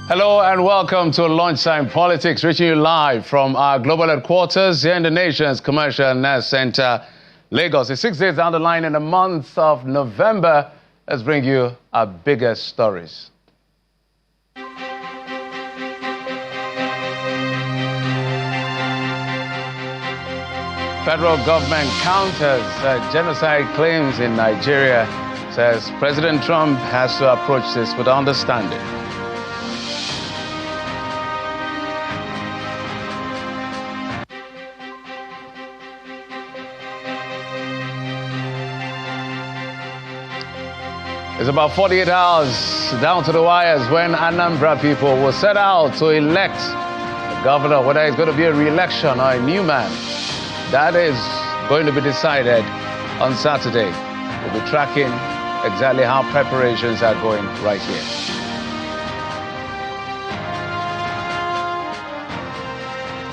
Hello and welcome to Lunchtime Politics, reaching you live from our global headquarters here in the nation's commercial nest center, Lagos. It's 6 days down the line in the month of November. Let's bring you our biggest stories. Federal government counters genocide claims in Nigeria, says President Trump has to approach this with understanding. It's about 48 hours down to the wires when Anambra people will set out to elect the governor, whether it's going to be a re-election or a new man. That is going to be decided on Saturday. We'll be tracking exactly how preparations are going right here.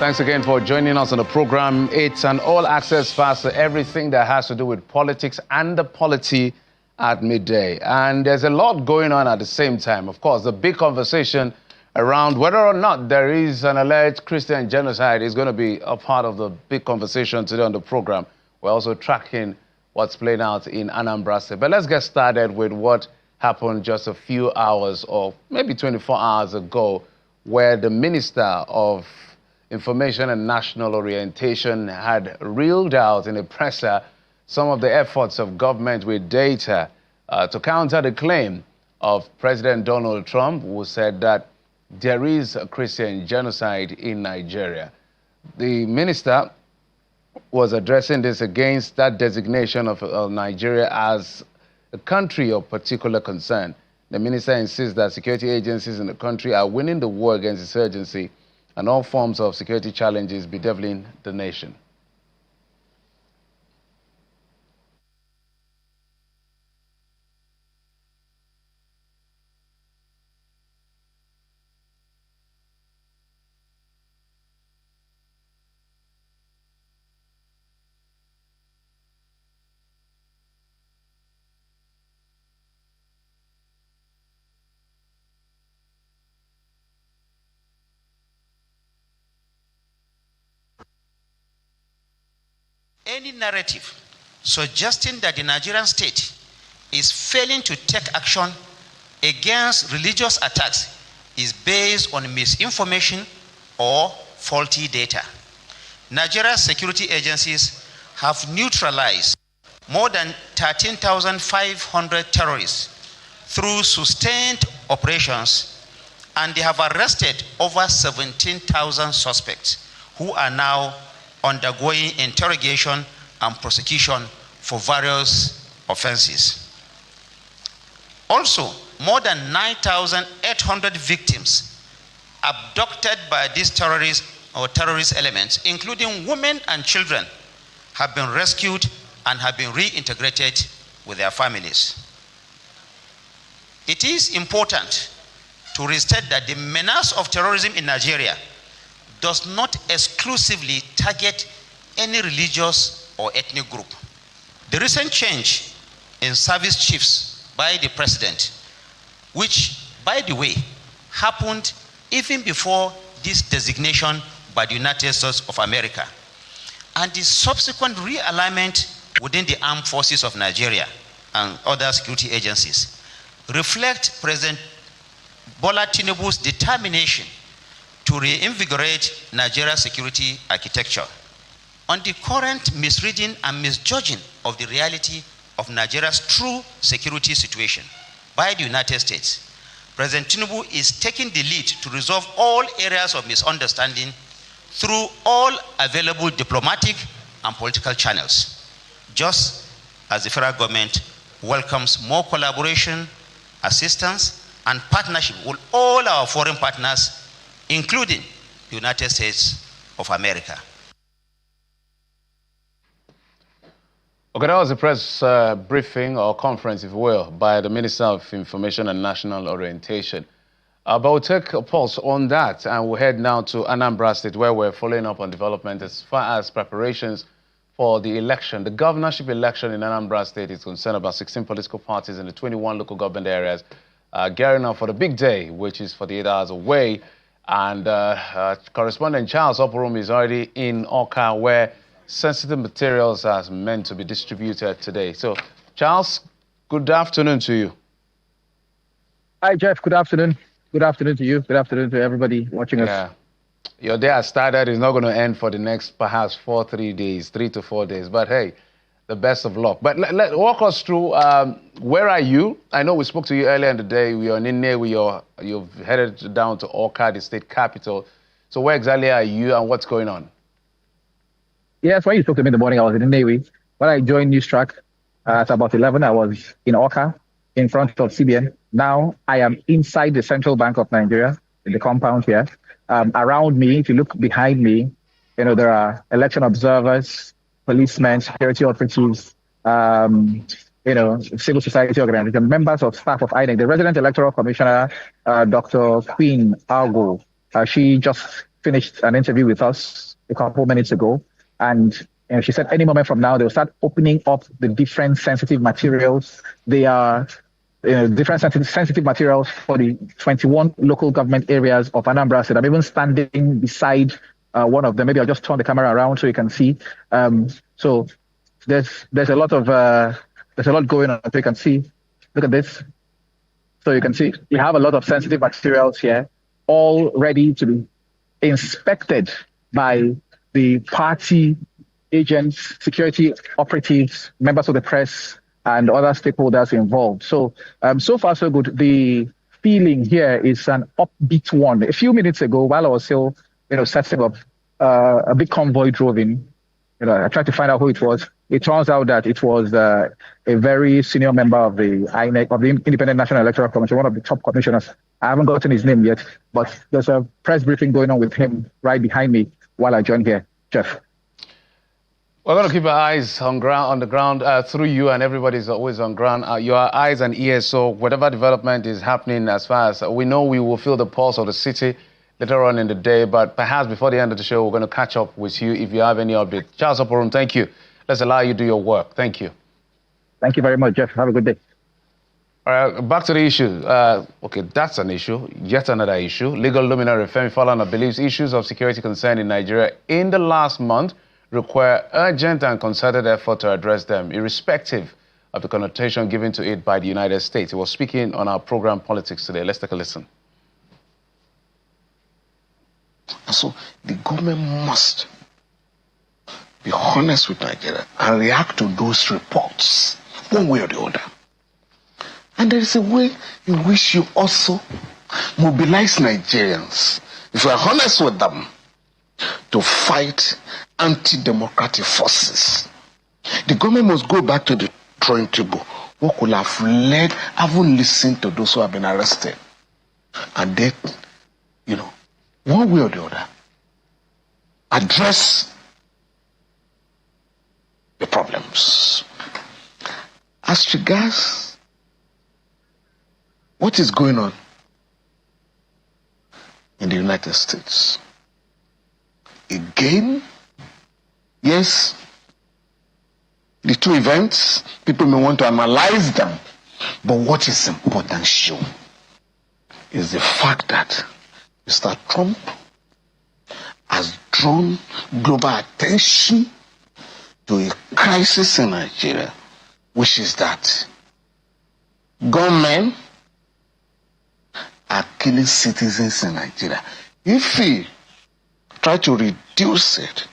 Thanks again for joining us on the program. It's an all-access pass to everything that has to do with politics and the polity at midday. And there's a lot going on at the same time. Of course, the big conversation around whether or not there is an alleged Christian genocide is going to be a part of the big conversation today on the program. We're also tracking what's playing out in Anambra State. But let's get started with what happened just a few hours or maybe 24 hours ago, where the Minister of Information and National Orientation had reeled out in a presser some of the efforts of government with data to counter the claim of President Donald Trump, who said that there is a Christian genocide in Nigeria. The minister was addressing this against that designation of Nigeria as a country of particular concern. The minister insists that security agencies in the country are winning the war against insurgency and all forms of security challenges bedeviling the nation. Any narrative suggesting that the Nigerian state is failing to take action against religious attacks is based on misinformation or faulty data. Nigeria's security agencies have neutralized more than 13,500 terrorists through sustained operations, and they have arrested over 17,000 suspects who are now undergoing interrogation and prosecution for various offenses. Also, more than 9,800 victims abducted by these terrorist elements, including women and children, have been rescued and have been reintegrated with their families. It is important to restate that the menace of terrorism in Nigeria does not exclusively target any religious or ethnic group. The recent change in service chiefs by the president, which, by the way, happened even before this designation by the United States of America, and the subsequent realignment within the armed forces of Nigeria and other security agencies, reflect President Bola Tinubu's determination to reinvigorate Nigeria's security architecture. On the current misreading and misjudging of the reality of Nigeria's true security situation by the United States, President Tinubu is taking the lead to resolve all areas of misunderstanding through all available diplomatic and political channels, just as the federal government welcomes more collaboration, assistance, and partnership with all our foreign partners, including the United States of America. Okay, that was a press briefing or conference, if you will, by the Minister of Information and National Orientation. But we'll take a pulse on that, and we'll head now to Anambra State, where we're following up on development as far as preparations for the election. The governorship election in Anambra State is concerned about 16 political parties in the 21 local government areas gearing up for the big day, which is 48 hours away. And correspondent Charles Oporum is already in Awka, where sensitive materials are meant to be distributed today. So, Charles, good afternoon to you. Hi, Jeff. Good afternoon. Good afternoon to you. Good afternoon to everybody watching us. Your day has started. It's not going to end for the next perhaps 3 to 4 days. But hey, the best of luck. But walk us through, where are you? I know we spoke to you earlier in the day. We are in Nnewi. You've headed down to Awka, the state capital. So where exactly are you and what's going on? Yes, when you spoke to me in the morning, I was in Nnewi. When I joined Newstrack at about 11, I was in Awka in front of CBN. Now I am inside the Central Bank of Nigeria in the compound here. Around me, if you look behind me, there are election observers, policemen, security operatives, civil society organizations, members of staff of INEC. The resident electoral commissioner, Dr. Queen Argo, she just finished an interview with us a couple minutes ago. And she said any moment from now, they'll start opening up the different sensitive materials. They are different sensitive materials for the 21 local government areas of Anambra State. I'm even standing beside one of them. Maybe I'll just turn the camera around so you can see. So there's a lot going on. So you can see. Look at this. So you can see we have a lot of sensitive materials here, all ready to be inspected by the party agents, security operatives, members of the press, and other stakeholders involved. So, so far so good. The feeling here is an upbeat one. A few minutes ago, while I was still, setting up, a big convoy drove in. I tried to find out who it was. It turns out that it was a very senior member of the INEC, of the Independent National Electoral Commission, one of the top commissioners. I haven't gotten his name yet, but there's a press briefing going on with him right behind me while I join here. Jeff. We're going to keep our eyes on the ground through you, and everybody's always on ground. Your eyes and ears, so whatever development is happening, as far as we know, we will feel the pulse of the city later on in the day. But perhaps before the end of the show, we're going to catch up with you if you have any update. Charles Oporum, thank you. Let's allow you to do your work. Thank you. Thank you very much, Jeff. Have a good day. All right, back to the issue. Okay, that's an issue. Yet another issue. Legal luminary Femi Falana believes issues of security concern in Nigeria in the last month require urgent and concerted effort to address them, irrespective of the connotation given to it by the United States. He was speaking on our program Politics Today. Let's take a listen. So the government must be honest with Nigeria and react to those reports one way or the other. And there is a way in which you also mobilize Nigerians, if you are honest with them, to fight anti-democratic forces. The government must go back to the drawing table. What could have led, haven't listened to those who have been arrested. And then, one way or the other, address the problems. As regards what is going on in the United States, again, yes, the two events, people may want to analyze them, but what is important shown is the fact that Mr. Trump has drawn global attention to a crisis in Nigeria, which is that gunmen are killing citizens in Nigeria. If we try to reduce it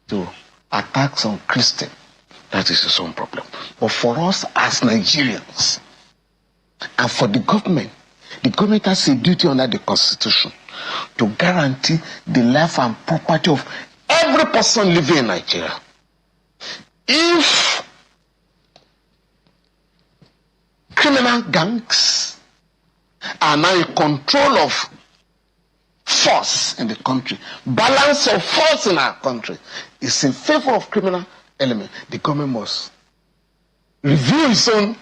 to attacks on Christians, that is its own problem. But for us as Nigerians, and for the government has a duty under the Constitution to guarantee the life and property of every person living in Nigeria. If criminal gangs are now in control of force in the country, balance of force in our country is in favor of criminal element, the government must review its own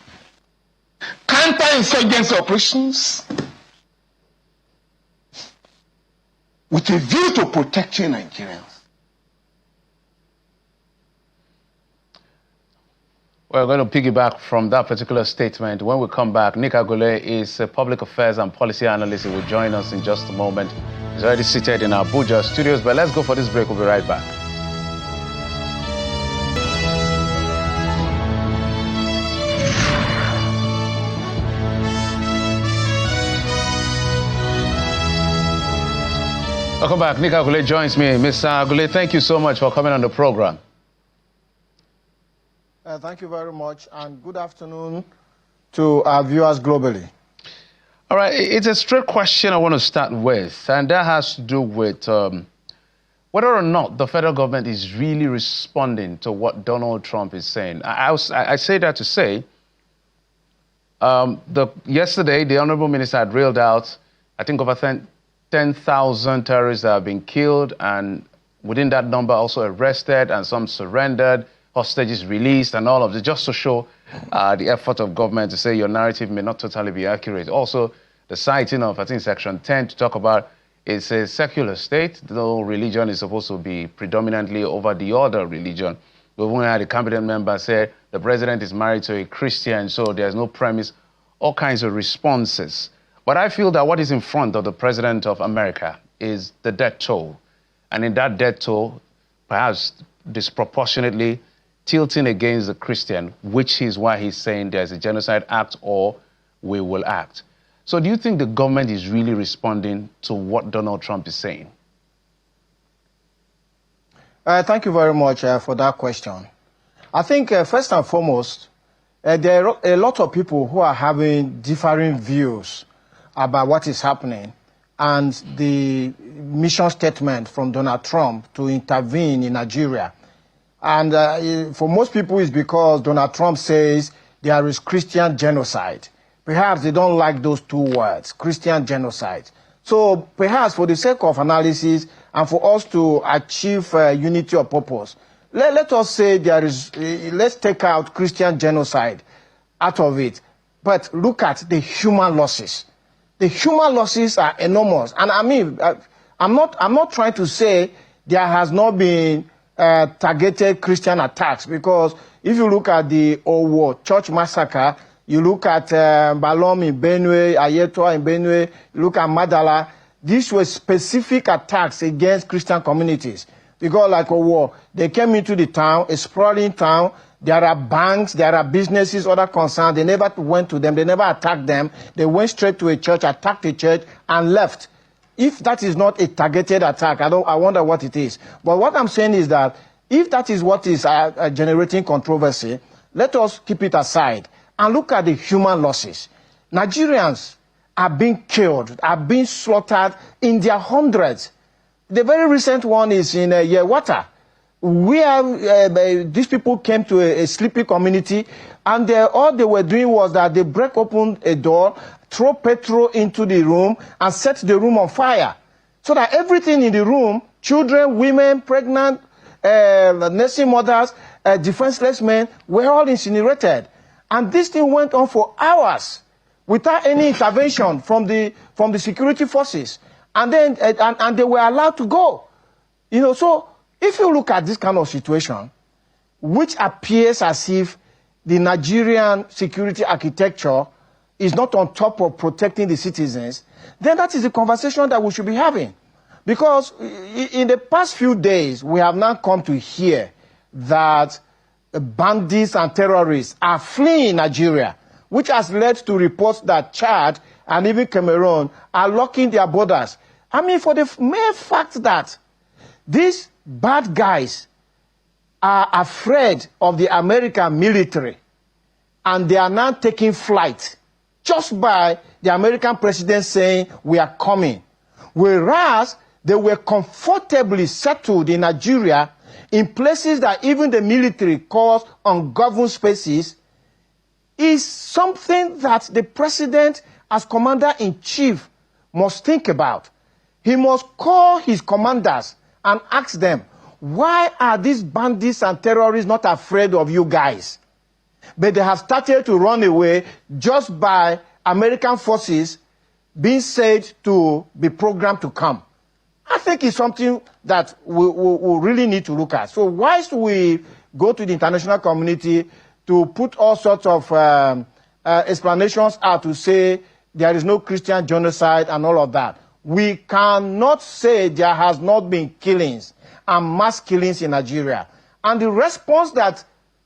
counter-insurgency operations with a view to protecting Nigerians. We're going to piggyback from that particular statement. When we come back, Nick Agule is a public affairs and policy analyst. He will join us in just a moment. He's already seated in our Abuja studios, but let's go for this break. We'll be right back. Welcome back. Nick Agule joins me. Mr. Agule, thank you so much for coming on the program. Thank you very much, and good afternoon to our viewers globally. All right, it's a straight question I want to start with, and that has to do with whether or not the federal government is really responding to what Donald Trump is saying. I say that to say, yesterday, the Honorable Minister had railed out, I think, over 10,000 terrorists that have been killed, and within that number also arrested, and some surrendered, hostages released, and all of this, just to show the effort of government to say your narrative may not totally be accurate. Also, the citing of, I think, Section 10 to talk about it's a secular state. No religion is supposed to be predominantly over the other religion. We even had a cabinet member say the president is married to a Christian, so there's no premise, all kinds of responses. But I feel that what is in front of the president of America is the death toll. And in that death toll, perhaps disproportionately tilting against the Christian, which is why he's saying there's a genocide act or we will act. So do you think the government is really responding to what Donald Trump is saying? Thank you very much for that question. I think first and foremost, there are a lot of people who are having differing views about what is happening and the mission statement from Donald Trump to intervene in Nigeria. And for most people, it's because Donald Trump says there is Christian genocide. Perhaps they don't like those two words, Christian genocide. So perhaps for the sake of analysis and for us to achieve unity of purpose, let us say there is, let's take out Christian genocide out of it, but look at the human losses. The human losses are enormous. And I mean, I'm not trying to say there has not been targeted Christian attacks, because if you look at the Owo church massacre, you look at Balom in Benue, Ayetwa in Benue, you look at Madala, these were specific attacks against Christian communities. Because like Owo, they came into the town, a sprawling town, there are banks, there are businesses, other concerns. They never went to them. They never attacked them. They went straight to a church, attacked the church, and left. If that is not a targeted attack, I wonder what it is. But what I'm saying is that if that is what is generating controversy, let us keep it aside and look at the human losses. Nigerians are being killed, are being slaughtered in their hundreds. The very recent one is in Yewata, where these people came to a sleepy community, and all they were doing was that they break open a door, throw petrol into the room, and set the room on fire. So that everything in the room, children, women, pregnant, nursing mothers, defenseless men, were all incinerated. And this thing went on for hours without any intervention from the security forces. And then and they were allowed to go. You know, so if you look at this kind of situation, which appears as if the Nigerian security architecture is not on top of protecting the citizens, then that is the conversation that we should be having. Because in the past few days, we have now come to hear that bandits and terrorists are fleeing Nigeria, which has led to reports that Chad and even Cameroon are locking their borders. I mean, for the mere fact that these bad guys are afraid of the American military, and they are now taking flight just by the American president saying, we are coming. Whereas they were comfortably settled in Nigeria in places that even the military calls ungoverned spaces, is something that the president, as commander-in-chief, must think about. He must call his commanders and ask them, why are these bandits and terrorists not afraid of you guys? But they have started to run away just by American forces being said to be programmed to come. I think it's something that we really need to look at. So whilst we go to the international community to put all sorts of explanations out to say there is no Christian genocide and all of that. We cannot say there has not been killings and mass killings in Nigeria. And the response that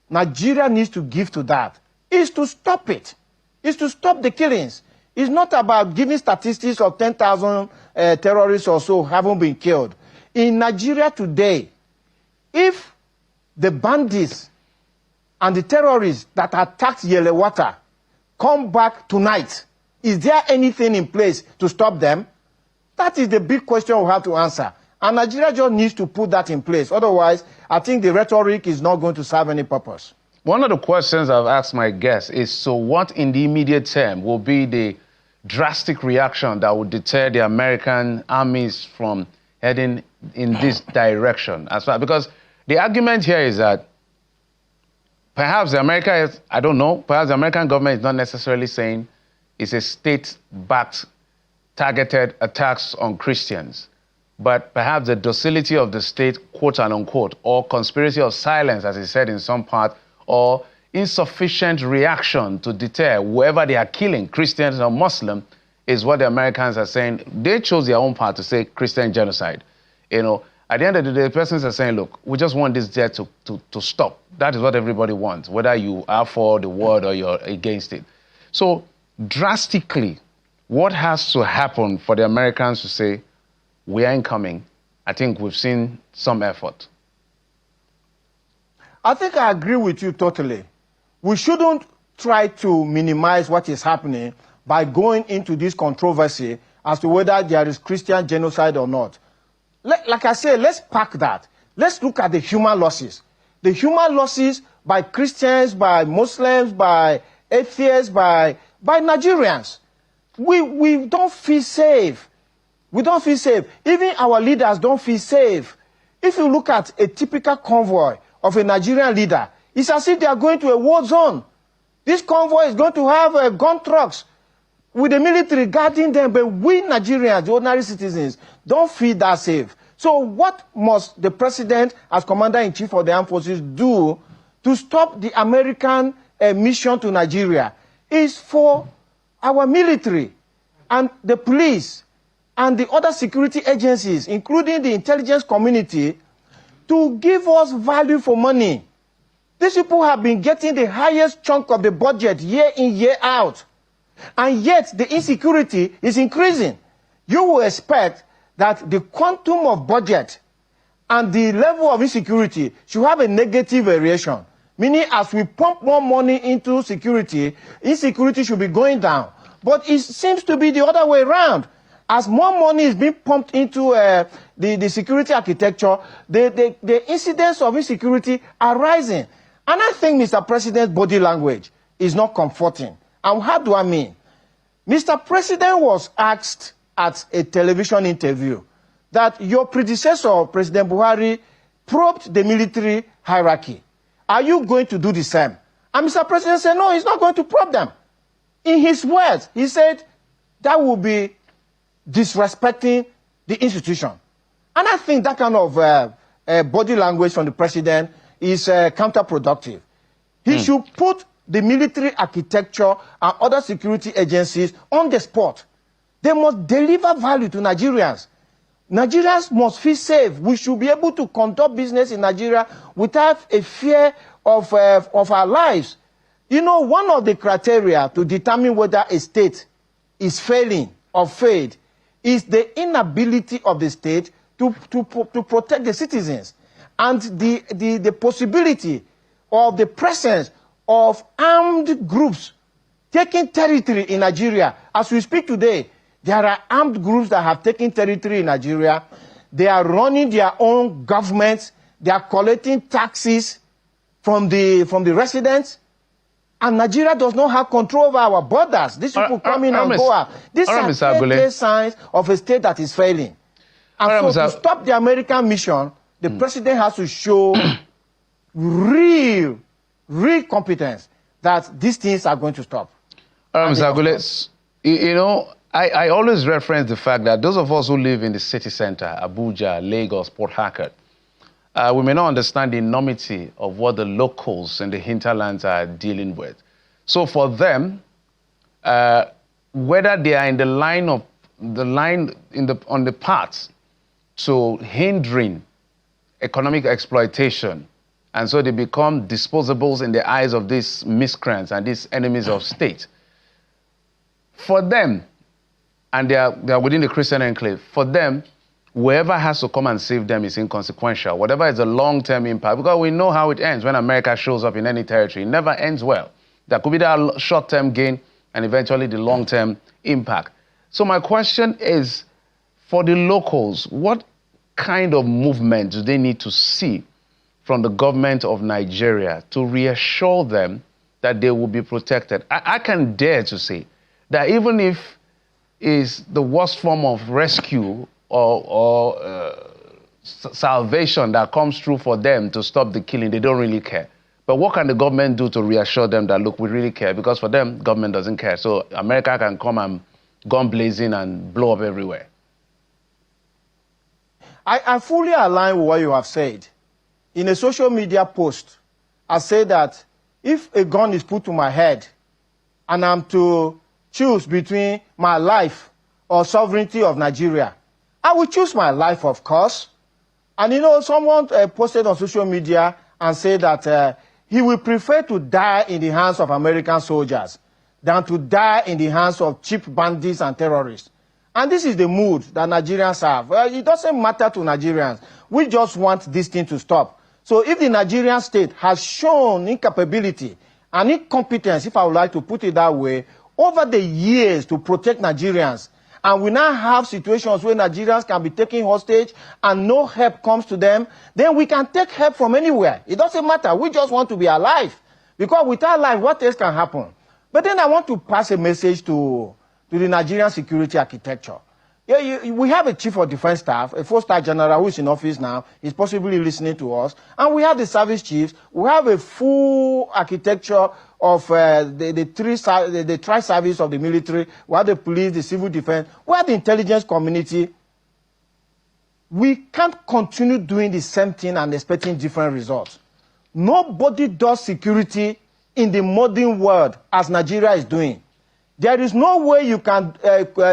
Nigeria needs to give to that is to stop it, is to stop the killings. It's not about giving statistics of 10,000 terrorists or so haven't been killed. In Nigeria today, if the bandits and the terrorists that attacked Yelewata come back tonight, is there anything in place to stop them? That is the big question we have to answer. And Nigeria just needs to put that in place. Otherwise, I think the rhetoric is not going to serve any purpose. One of the questions I've asked my guests is, so what in the immediate term will be the drastic reaction that would deter the American armies from heading in this direction? Because the argument here is that perhaps I don't know, perhaps the American government is not necessarily saying it's a state-backed targeted attacks on Christians, but perhaps the docility of the state, quote and unquote, or conspiracy of silence, as he said in some part, or insufficient reaction to deter whoever they are killing, Christians or Muslim, is what the Americans are saying. They chose their own part to say Christian genocide. You know, at the end of the day, the persons are saying, look, we just want this death to stop. That is what everybody wants, whether you are for the word or you're against it. So drastically, what has to happen for the Americans to say, we ain't coming? I think we've seen some effort. I think I agree with you totally. We shouldn't try to minimize what is happening by going into this controversy as to whether there is Christian genocide or not. Like I said, let's park that. Let's look at the human losses. The human losses by Christians, by Muslims, by atheists, by Nigerians. We don't feel safe. We don't feel safe. Even our leaders don't feel safe. If you look at a typical convoy of a Nigerian leader, it's as if they are going to a war zone. This convoy is going to have gun trucks with the military guarding them, but we Nigerians, the ordinary citizens, don't feel that safe. So what must the president, as commander-in-chief of the armed forces, do to stop the American mission to Nigeria? Is for our military and the police and the other security agencies, including the intelligence community, to give us value for money. These people have been getting the highest chunk of the budget year in, year out. And yet the insecurity is increasing. You will expect that the quantum of budget and the level of insecurity should have a negative variation. Meaning, as we pump more money into security, insecurity should be going down. But it seems to be the other way around. As more money is being pumped into the security architecture, the incidents of insecurity are rising. And I think Mr. President's body language is not comforting. And how do I mean? Mr. President was asked at a television interview that your predecessor, President Buhari, probed the military hierarchy. Are you going to do the same? And Mr. President said, no, he's not going to probe them. In his words, he said that will be disrespecting the institution. And I think that kind of body language from the president is counterproductive. He should put the military architecture and other security agencies on the spot. They must deliver value to Nigerians. Nigerians must feel safe. We should be able to conduct business in Nigeria without a fear of our lives. You know, one of the criteria to determine whether a state is failing or failed is the inability of the state to protect the citizens, and the possibility of the presence of armed groups taking territory in Nigeria. As we speak today, there are armed groups that have taken territory in Nigeria. They are running their own governments. They are collecting taxes from the residents. And Nigeria does not have control over our borders. These people come in and go out. These are clear signs of a state that is failing. And so to stop the American mission, the president has to show real competence that these things are going to stop. Mr. Agule, you know, I always reference the fact that those of us who live in the city center, Abuja, Lagos, Port Harcourt, we may not understand the enormity of what the locals in the hinterlands are dealing with. So for them, whether they are in the line on the path to hindering economic exploitation, and so they become disposables in the eyes of these miscreants and these enemies of state. For them, and they are within the Christian enclave, for them, whoever has to come and save them is inconsequential. Whatever is the long-term impact, because we know how it ends when America shows up in any territory. It never ends well. There could be that short-term gain and eventually the long-term impact. So my question is, for the locals, what kind of movement do they need to see from the government of Nigeria to reassure them that they will be protected? I can dare to say that even if it's the worst form of rescue or salvation that comes through for them to stop the killing, they don't really care. But what can the government do to reassure them that, look, we really care? Because for them, government doesn't care. So America can come and gun blazing and blow up everywhere. I fully align with what you have said. In a social media post, I say that if a gun is put to my head and I'm to choose between my life or sovereignty of Nigeria, I will choose my life, of course. And you know, someone posted on social media and said that he will prefer to die in the hands of American soldiers than to die in the hands of cheap bandits and terrorists. And this is the mood that Nigerians have. Well, it doesn't matter to Nigerians. We just want this thing to stop. So if the Nigerian state has shown incapability and incompetence, if I would like to put it that way, over the years to protect Nigerians, and we now have situations where Nigerians can be taken hostage and no help comes to them, then we can take help from anywhere. It doesn't matter. We just want to be alive. Because without life, what else can happen? But then I want to pass a message to the Nigerian security architecture. We have a chief of defense staff, a 4-star general who is in office now. He's possibly listening to us. And we have the service chiefs. We have a full architecture of the tri-service of the military. We have the police, the civil defense. We have the intelligence community. We can't continue doing the same thing and expecting different results. Nobody does security in the modern world as Nigeria is doing. There is no way you can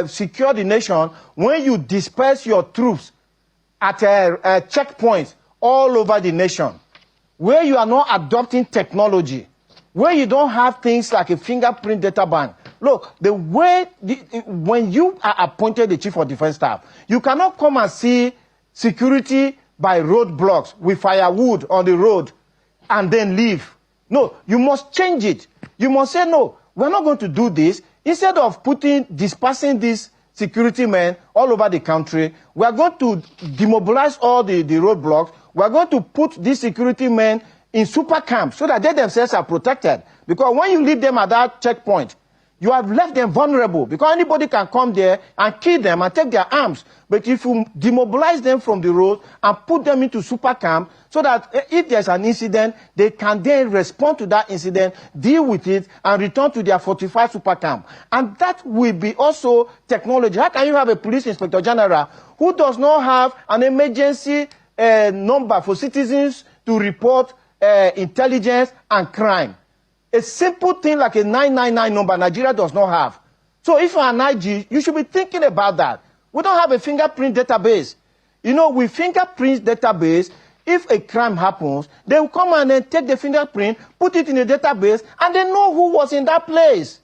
secure the nation when you disperse your troops at checkpoints all over the nation, where you are not adopting technology, where you don't have things like a fingerprint data bank. Look, when you are appointed the chief of defense staff, you cannot come and see security by roadblocks with firewood on the road and then leave. No, you must change it. You must say, no, we're not going to do this. Instead of dispersing these security men all over the country, we are going to demobilize all the roadblocks. We are going to put these security men in super camps so that they themselves are protected. Because when you leave them at that checkpoint, you have left them vulnerable because anybody can come there and kill them and take their arms. But if you demobilize them from the road and put them into super camp so that if there's an incident, they can then respond to that incident, deal with it, and return to their fortified super camp. And that will be also technology. How can you have a police inspector general who does not have an emergency number for citizens to report intelligence and crime? A simple thing like a 999 number, Nigeria does not have. So if you're an IG, you should be thinking about that. We don't have a fingerprint database. You know, with fingerprint database, if a crime happens, they will come and then take the fingerprint, put it in a database, and they know who was in that place.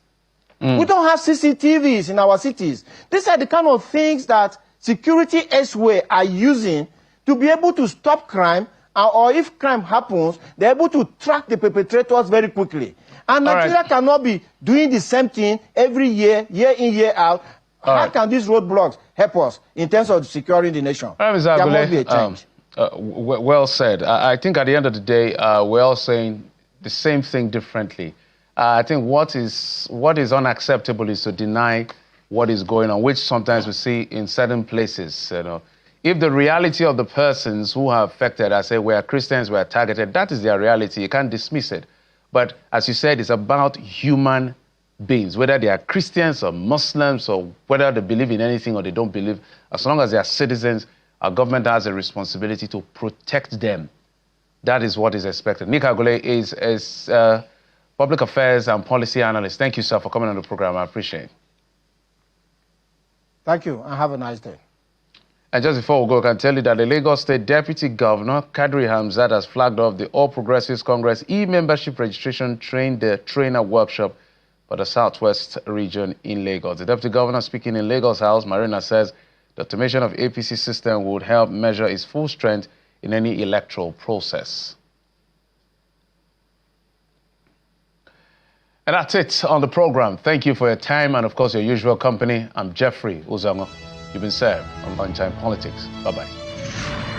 We don't have CCTVs in our cities. These are the kind of things that security elsewhere are using to be able to stop crime, or if crime happens, they're able to track the perpetrators very quickly. And Nigeria cannot be doing the same thing every year, year in, year out. How can these roadblocks help us in terms of securing the nation? There must be a change. Well said. I think at the end of the day, we're all saying the same thing differently. I think what is unacceptable is to deny what is going on, which sometimes we see in certain places, you know. If the reality of the persons who are affected, I say, were Christians, were targeted, that is their reality. You can't dismiss it. But as you said, it's about human beings, whether they are Christians or Muslims or whether they believe in anything or they don't believe. As long as they are citizens, our government has a responsibility to protect them. That is what is expected. Nick Agule is public affairs and policy analyst. Thank you, sir, for coming on the program. I appreciate it. Thank you, and have a nice day. And just before we go, I can tell you that the Lagos State Deputy Governor, Kadri Hamzat, has flagged off the All Progressives Congress e-membership registration trainer workshop for the Southwest region in Lagos. The Deputy Governor, speaking in Lagos House, Marina, says the automation of APC system would help measure its full strength in any electoral process. And that's it on the program. Thank you for your time and, of course, your usual company. I'm Jeffrey Uzango. You've been served on Lunchtime Politics. Bye-bye.